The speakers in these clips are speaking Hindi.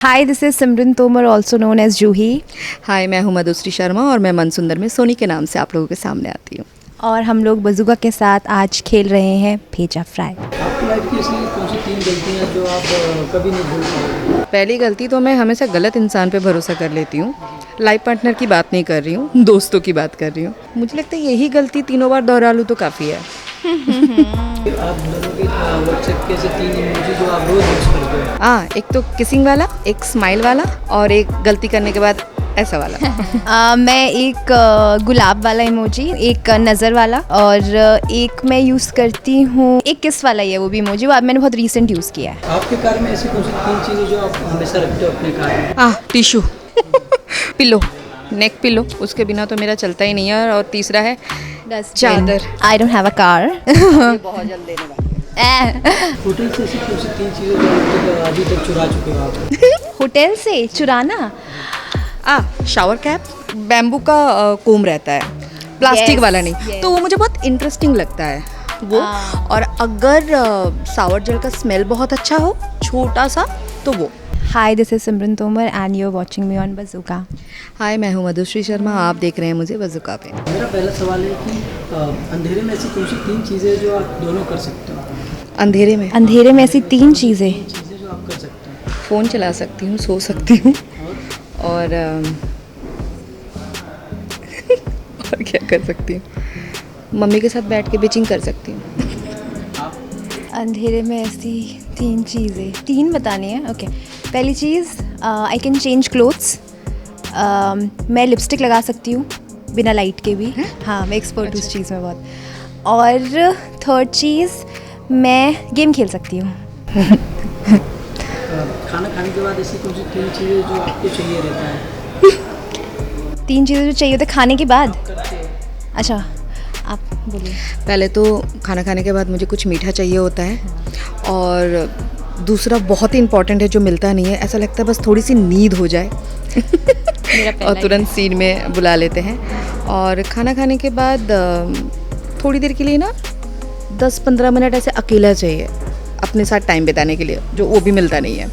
Hi, this is Simran Tomar, also known as Juhi. Hi, मैं हूँ मधुश्री शर्मा और मैं मनसुंदर में सोनी के नाम से आप लोगों के सामने आती हूँ। और हम लोग बज़ूका के साथ आज खेल रहे हैं भेजा फ्राई। आपकी लाइफ की ऐसी कौन सी 3 गलतियाँ जो आप कभी नहीं भूल पाओगे? पहली गलती तो मैं हमेशा गलत इंसान पे भरोसा कर लेती हूँ। लाइफ पार्टनर की बात नहीं कर रही हूँ, दोस्तों की बात कर रही हूँ। मुझे लगता है यही गलती 3 बार दोहरा लूँ तो काफ़ी है। आप दोनों के व्हाट्सएप के ऐसे 3 इमोजी जो आप रोज़ यूज़ करते हो? एक तो किसिंग वाला, एक स्माइल वाला और एक गलती करने के बाद ऐसा वाला। मैं एक गुलाब वाला इमोजी, एक नज़र वाला और एक मैं यूज़ करती हूँ, एक किस वाला ही है वो भी इमोजी, वो मैंने बहुत रीसेंट यूज़ किया है। आपके कार में ऐसी कौन सी 3 चीज़ें जो आप हमेशा रखते हो अपने कार में? टिशू, पिलो, नेक पिलो, उसके बिना तो मेरा चलता ही नहीं है। और तीसरा है चादर। I don't have a car. बहुत जल्द देने वाली। होटल से ऐसी कौन सी 3 चीज़ें जो अभी तक चुरा चुके हो आप? होटल से चुराना? शावर कैप, बैम्बू का कोम रहता है, प्लास्टिक Yes, वाला नहीं। yes. तो वो मुझे बहुत इंटरेस्टिंग लगता है वो। और अगर सावर जेल का स्मेल बहुत अच्छा हो, छोटा सा, तो वो। Hi, this is Simran Tomar and you are watching me on Bazooka. Hi, मैं हूँ मधुश्री शर्मा, आप देख रहे हैं मुझे बज़ूका पे। मेरा पहला सवाल है कि अंधेरे में ऐसी कौन सी 3 चीज़ें जो आप दोनों कर सकते हो? अंधेरे में अंधेरे में ऐसी 3 चीज़ें। 3 चीज़ें जो आप कर सकते हो? फ़ोन चला सकती हूँ, सो सकती हूँ और और क्या कर सकती हूँ? मम्मी के साथ बैठ के बिचिंग कर सकती हूँ। अंधेरे में ऐसी 3 चीज़ें, 3 बतानी है। ओके, पहली चीज़, आई कैन चेंज क्लोथ्स। मैं लिपस्टिक लगा सकती हूँ बिना लाइट के भी। हाँ, मैं एक्सपर्ट हूँ उस चीज़ में बहुत। और थर्ड चीज़, मैं गेम खेल सकती हूँ। खाना खाने के बाद ऐसी कौन सी 3 चीज़ें जो आपको चाहिए रहता है? 3 चीज़ें जो चाहिए होती है खाने के बाद? अच्छा, आप बोलिए। पहले तो खाना खाने के बाद मुझे कुछ मीठा चाहिए होता है। और दूसरा बहुत ही इम्पॉर्टेंट है जो मिलता नहीं है, ऐसा लगता है बस थोड़ी सी नींद हो जाए और तुरंत सीन में बुला लेते हैं। और खाना खाने के बाद थोड़ी देर के लिए ना 10-15 मिनट ऐसे अकेला चाहिए अपने साथ टाइम बिताने के लिए, जो वो भी मिलता नहीं है।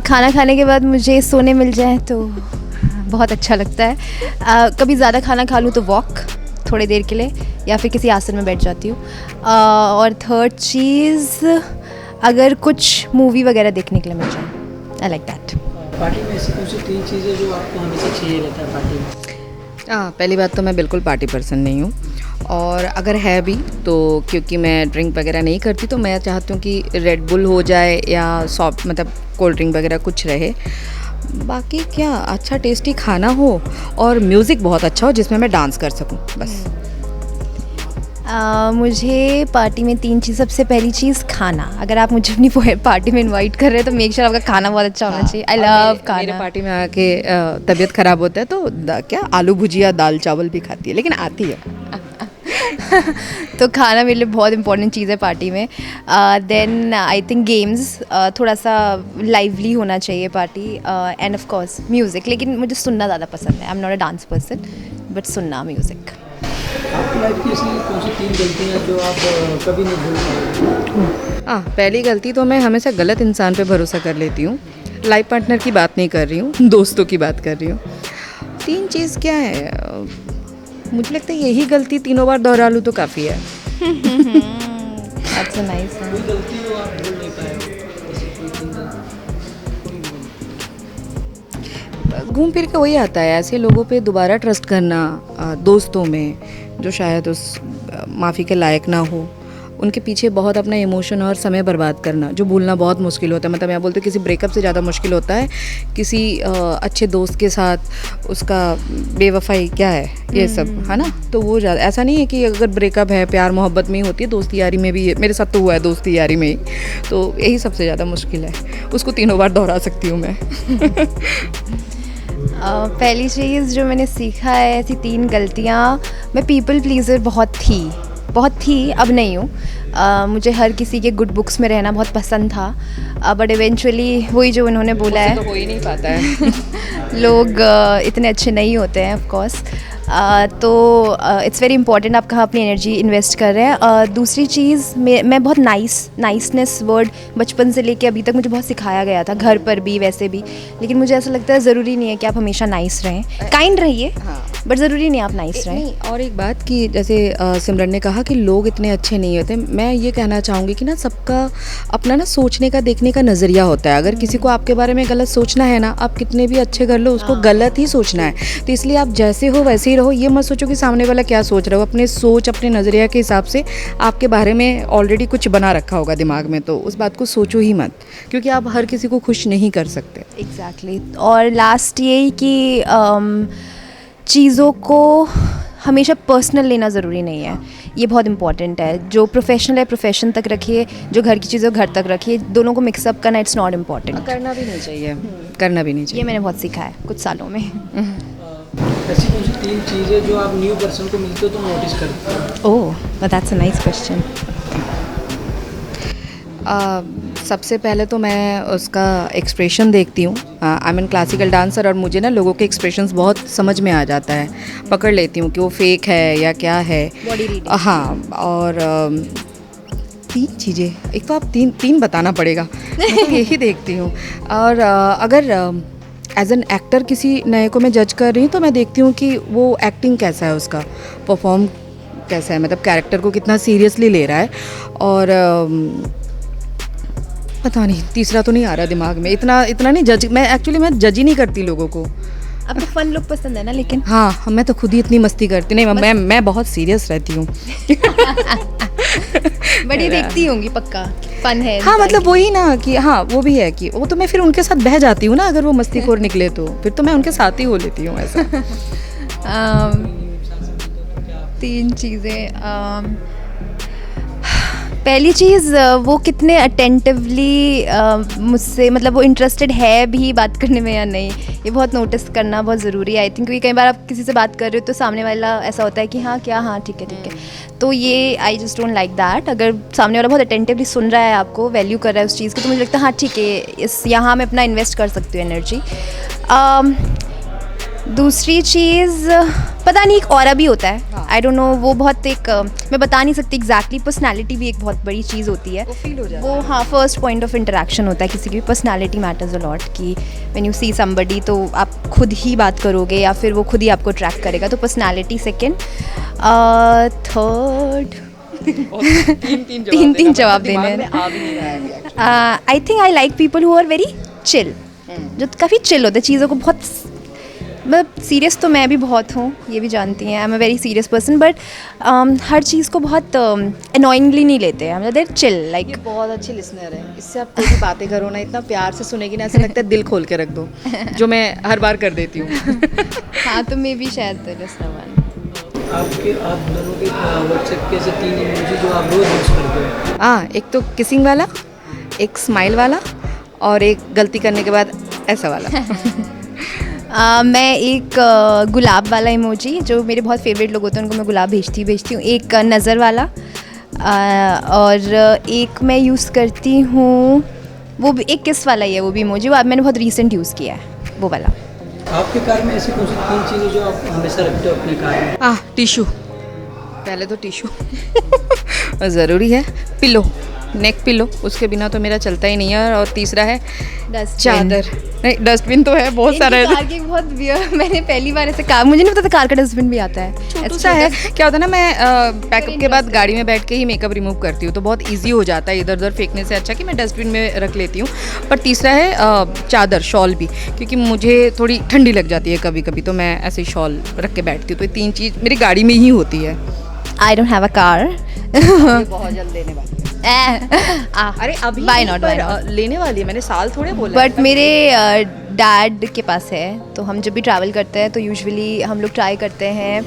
खाना खाने के बाद मुझे सोने मिल जाए तो बहुत अच्छा लगता है। कभी ज़्यादा खाना खा लूँ तो वॉक थोड़ी देर के लिए, या फिर किसी आसन में बैठ जाती हूँ। और थर्ड चीज़, अगर कुछ मूवी वगैरह देखने के लिए मिल जाए, आई लाइक दैट। पार्टी में ऐसी कौन सी 3 चीज़ें जो आपको हमेशा चाहिए रहता है पार्टी में? पहली बात तो मैं बिल्कुल पार्टी पर्सन नहीं हूँ। और अगर है भी तो क्योंकि मैं ड्रिंक वगैरह नहीं करती, तो मैं चाहती हूँ कि रेड बुल हो जाए या सॉफ्ट, मतलब कोल्ड ड्रिंक वगैरह कुछ रहे। बाकी क्या, अच्छा टेस्टी खाना हो और म्यूज़िक बहुत अच्छा हो जिसमें मैं डांस कर सकूं, बस। मुझे पार्टी में 3 चीज़, सबसे पहली चीज़ खाना। अगर आप मुझे अपनी पार्टी में इनवाइट कर रहे हैं तो मेक श्योर आपका खाना बहुत अच्छा होना चाहिए। आई लव खाना। मेरे पार्टी में आके तबीयत ख़राब होता है तो क्या आलू भुजिया दाल चावल भी खाती है, लेकिन आती है। तो खाना मेरे लिए बहुत इंपॉर्टेंट चीज़ है पार्टी में। देन आई थिंक गेम्स, थोड़ा सा लाइवली होना चाहिए party. End of course music, लेकिन मुझे सुनना ज़्यादा पसंद है। I am not a dance person, but सुनना म्यूज़िक। आपकी लाइफ की ऐसी कौन सी 3 गलतियाँ जो आप कभी नहीं भूल पाओगे? पहली गलती तो मैं हमेशा गलत इंसान पे भरोसा कर लेती हूँ। लाइफ पार्टनर की बात नहीं कर रही हूँ, दोस्तों की बात कर रही हूँ। 3 चीज़ क्या है, मुझे लगता है यही गलती 3 बार दोहरा लूँ तो काफ़ी है। That's a nice one. कोई गलती जो आप भूल नहीं पाए हो? ऐसी कोई 3 गलती? घूम फिर के वही आता है, ऐसे लोगों पे दोबारा ट्रस्ट करना, दोस्तों में जो शायद उस माफ़ी के लायक ना हो, उनके पीछे बहुत अपना इमोशन और समय बर्बाद करना, जो भूलना बहुत मुश्किल होता है। मतलब मैं बोलती हूँ किसी ब्रेकअप से ज़्यादा मुश्किल होता है किसी अच्छे दोस्त के साथ उसका बेवफाई, क्या है ये सब, है ना। तो वो ज़्यादा, ऐसा नहीं है कि अगर ब्रेकअप है प्यार मोहब्बत में ही होती है, दोस्ती यारी में भी, मेरे साथ तो हुआ है दोस्ती यारी में ही। तो यही सबसे ज़्यादा मुश्किल है, उसको 3 बार दोहरा सकती हूँ मैं। पहली चीज़ जो मैंने सीखा है, ऐसी 3 गलतियाँ, मैं पीपल प्लीज़र बहुत थी, अब नहीं हूँ। मुझे हर किसी के गुड बुक्स में रहना बहुत पसंद था, बट इवेंचुअली वही जो उन्होंने बोला है, तो हो ही नहीं पाता है। लोग इतने अच्छे नहीं होते हैं ऑफ कोर्स। तो इट्स वेरी इंपॉर्टेंट आप कहाँ अपनी एनर्जी इन्वेस्ट कर रहे हैं। दूसरी चीज़ मैं बहुत नाइसनेस वर्ड बचपन से लेके अभी तक मुझे बहुत सिखाया गया था, घर पर भी वैसे भी, लेकिन मुझे ऐसा लगता है ज़रूरी नहीं है कि आप हमेशा नाइस रहें, काइंड रहिए, बट ज़रूरी नहीं आप नाइस रहें। नहीं, और एक बात कि जैसे सिमरन ने कहा कि लोग इतने अच्छे नहीं होते, मैं ये कहना चाहूँगी कि ना सबका अपना ना सोचने का देखने का नज़रिया होता है। अगर किसी को आपके बारे में गलत सोचना है ना, आप कितने भी अच्छे कर लो, उसको गलत ही सोचना है। तो इसलिए आप जैसे हो वैसे ही रहो, ये मत सोचो कि सामने वाला क्या सोच रहा हो। अपने सोच अपने नज़रिया के हिसाब से आपके बारे में ऑलरेडी कुछ बना रखा होगा दिमाग में, तो उस बात को सोचो ही मत, क्योंकि आप हर किसी को खुश नहीं कर सकते। एग्जैक्टली। और लास्ट यही कि चीज़ों को हमेशा पर्सनल लेना ज़रूरी नहीं है, ये बहुत इंपॉर्टेंट है। जो प्रोफेशनल है प्रोफेशन तक रखिए, जो घर की चीज़ें घर तक रखिए, दोनों को मिक्सअप करना इट्स नॉट इम्पॉर्टेंट। करना भी नहीं चाहिए, करना भी नहीं चाहिए। ये मैंने बहुत सीखा है कुछ सालों में। ऐसी कौन सी 3 चीज़ें जो आप न्यू पर्सन को मिलते हो तो नोटिस करते हो? Oh that's a nice question. सबसे पहले तो मैं उसका एक्सप्रेशन देखती हूँ। आई मीन क्लासिकल डांसर, और मुझे ना लोगों के एक्सप्रेशंस बहुत समझ में आ जाता है, पकड़ लेती हूँ कि वो फेक है या क्या है। Body reading. हाँ, और 3 चीज़ें, एक तो आप तीन बताना पड़ेगा। मैं तो यही देखती हूँ। और अगर एज एन एक्टर किसी नए को मैं जज कर रही हूँ तो मैं देखती हूँ कि वो एक्टिंग कैसा है, उसका परफॉर्म कैसा है, मतलब कैरेक्टर को कितना सीरियसली ले रहा है। और पता नहीं, तीसरा तो नहीं आ रहा दिमाग में, इतना नहीं जज। मैं जज ही नहीं करती लोगों को। आपको फन लुक पसंद है ना? लेकिन हाँ, मैं तो खुद ही इतनी मस्ती करती नहीं, मैं बहुत सीरियस रहती हूँ। बड़ी देखती होंगी पक्का, फन है। हाँ, मतलब वही ना कि हाँ, वो भी है कि वो तो मैं फिर उनके साथ बह जाती हूँ ना, अगर वो मस्तीखोर निकले तो फिर तो मैं उनके साथ ही हो लेती हूँ ऐसा। 3 चीज़ें। पहली चीज़, वो कितने अटेंटिवली मुझसे, मतलब वो इंटरेस्टेड है भी बात करने में या नहीं, ये बहुत नोटिस करना बहुत ज़रूरी है आई थिंक। क्योंकि कई बार आप किसी से बात कर रहे हो तो सामने वाला ऐसा होता है कि हाँ क्या, हाँ ठीक है, तो ये I just don't like that. अगर सामने वाला बहुत अटेंटिवली सुन रहा है, आपको वैल्यू कर रहा है उस चीज़ की, तो मुझे लगता है हाँ ठीक है, यहाँ मैं अपना इन्वेस्ट कर सकती हूँ एनर्जी। दूसरी चीज़, पता नहीं, एक ऑरा भी होता है, आई डोंट नो, वो बहुत एक मैं बता नहीं सकती एग्जैक्टली। पर्सनालिटी भी एक बहुत बड़ी चीज़ होती है, वो फील हो जाता वो हाँ फर्स्ट पॉइंट ऑफ इंटरेक्शन होता है किसी की। पर्सनालिटी मैटर्स अ लॉट, कि व्हेन यू सी समबडी तो आप खुद ही बात करोगे या फिर वो खुद ही आपको अट्रैक्ट करेगा। तो पर्सनालिटी सेकेंड। थर्ड तीन जवाब देने हैं। I think I like people who are very chill, जो काफ़ी चिल होते हैं, चीज़ों को बहुत, मतलब सीरियस तो मैं भी बहुत हूँ, ये भी जानती हैं, I am a very serious person, but हर चीज़ को बहुत अनोइंगली नहीं लेते हैं, मतलब देर चिल लाइक। बहुत अच्छी लिसनर है, इससे आप कोई भी बातें करो ना, इतना प्यार से सुनेगी ना, ऐसा लगता है दिल खोल के रख दो, जो मैं हर बार कर देती हूँ। हाँ, तो मैं भी शायद लिसनर वन। आप दोनों के व्हाट्सएप के ऐसे 3 इमोजी जो आप रोज यूज़ करते हो? हाँ, एक तो किसिंग वाला, एक स्माइल वाला, और एक गलती करने के बाद ऐसा वाला। मैं एक गुलाब वाला इमोजी, जो मेरे बहुत फेवरेट लोग होते हैं उनको मैं गुलाब भेजती हूँ। एक नज़र वाला, और एक मैं यूज़ करती हूँ, वो भी एक किस वाला ही है, वो भी इमोजी, वो मैंने बहुत रीसेंट यूज़ किया है, वो वाला। आपके कार में ऐसी कौन सी 3 चीज़ें जो आप हमेशा रखते हो अपने कार में? टिशू, पहले तो टिशू ज़रूरी है, पिलो, नेक पिलो, उसके बिना तो मेरा चलता ही नहीं है। और तीसरा है चादर। नहीं, डस्टबिन तो है, बहुत सारा है। कार की बहुत मैंने पहली बार ऐसे कार, मुझे नहीं पता था कार का डस्टबिन भी आता है। छोटा सा है, क्या होता है ना, मैं पैकअप के बाद गाड़ी में बैठ के ही मेकअप रिमूव करती हूँ, तो बहुत इजी हो जाता है, इधर उधर फेंकने से अच्छा कि मैं डस्टबिन में रख लेती हूँ। पर तीसरा है चादर, शॉल भी, क्योंकि मुझे थोड़ी ठंडी लग जाती है कभी कभी, तो मैं ऐसे शॉल रख के बैठती हूँ। तो ये 3 चीज़ मेरी गाड़ी में ही होती है। I don't have a car. बहुत जल्द देने वाली है। अरे अभी Why not? लेने वाली है, मैंने साल थोड़े बोला। बट मेरे डैड के पास है, तो हम जब भी ट्रैवल करते हैं तो यूजुअली हम लोग ट्राई करते हैं,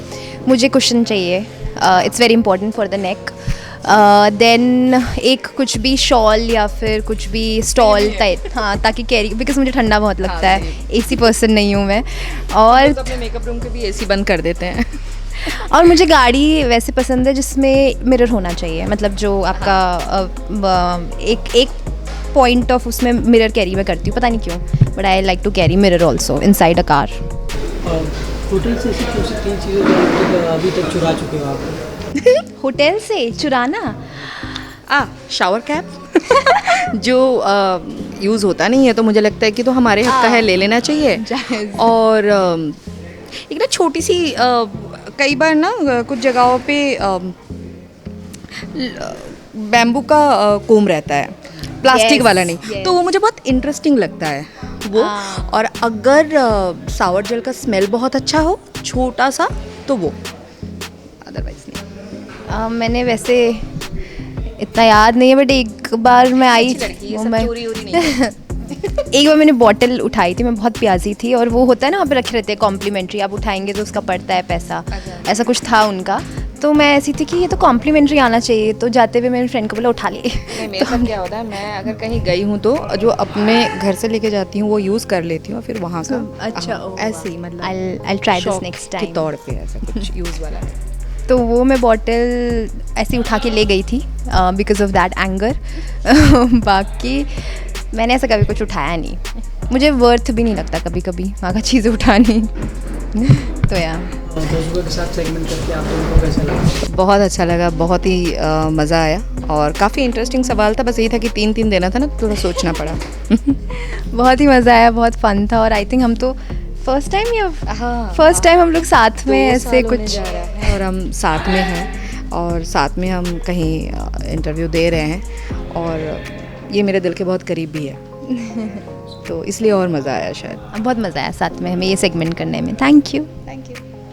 मुझे कुशन चाहिए, it's very important for the neck. Then एक कुछ भी शॉल या फिर कुछ भी स्टॉल टाइप, हाँ, ताकि कैरी, बिकॉज मुझे ठंडा बहुत लगता है, एसी पर्सन नहीं हूँ मैं। और तो अपने मेकअप रूम के भी एसी बंद कर देते हैं। और मुझे गाड़ी वैसे पसंद है जिसमें मिरर होना चाहिए, मतलब जो आपका एक पॉइंट ऑफ उसमें मिरर कैरी मैं करती हूँ, पता नहीं क्यों, but I like to carry mirror also inside a car. Hotel से ऐसी कौन सी तीन चीज़ें जो अभी तक चुरा चुके हो आप? होटल से चुराना? शावर कैप जो यूज़ होता नहीं है, तो मुझे लगता है कि तो हमारे हक का है, ले लेना चाहिए। जायज़। और एक ना छोटी सी कई बार ना कुछ जगहों पे बैम्बू का कोम रहता है, प्लास्टिक Yes, वाला नहीं, yes. तो वो मुझे बहुत इंटरेस्टिंग लगता है वो। हाँ। और अगर सावर जेल का स्मेल बहुत अच्छा हो, छोटा सा, तो वो, अदरवाइज नहीं। मैंने वैसे इतना याद नहीं है, बट एक बार मैं आई अच्छी लड़की, ये वो सब मैं चोरी वोरी नहीं। एक बार मैंने बॉटल उठाई थी, मैं बहुत प्यासी थी, और वो होता है ना वहाँ पे रखे रहते हैं कॉम्प्लीमेंट्री, आप उठाएंगे तो उसका पड़ता है पैसा, अच्छा। ऐसा कुछ था उनका। तो मैं ऐसी थी कि ये तो कॉम्प्लीमेंट्री आना चाहिए, तो जाते हुए मेरे फ्रेंड को बोला उठा ले। नहीं, मेरे साथ क्या होता है, मैं अगर कहीं गई हूँ तो जो अपने घर से लेके जाती हूँ वो यूज़ कर लेती हूँ, फिर वहाँ का अच्छा, हाँ, ऐसे ही मतलब I'll try this शौक next के time. तौर पे ऐसा कुछ यूज़ वाला नहीं। तो वो मैं बॉटल ऐसे उठा के ले गई थी बिकॉज ऑफ दैट एंगर। बाकी मैंने ऐसा कभी कुछ उठाया नहीं, मुझे वर्थ भी नहीं लगता कभी कभी वहाँ का चीज़ें उठानी। तो यार दर्शकों के साथ सेगमेंट करके आप लोगों को कैसा लगा? बहुत अच्छा लगा, बहुत ही मज़ा आया, और काफ़ी इंटरेस्टिंग सवाल था। बस यही था कि 3-3 देना था ना, थोड़ा सोचना पड़ा। बहुत ही मज़ा आया, बहुत फन था, और आई थिंक हम तो फर्स्ट टाइम या हाँ, फर्स्ट टाइम हम लोग साथ में 2 ऐसे साल होने कुछ जा रहा है और हम साथ में हैं, और साथ में हम कहीं इंटरव्यू दे रहे हैं, और ये मेरे दिल के बहुत करीब भी है। तो इसलिए और मज़ा आया शायद। बहुत मज़ा आया साथ में हमें ये सेगमेंट करने में। Thank you. Thank you.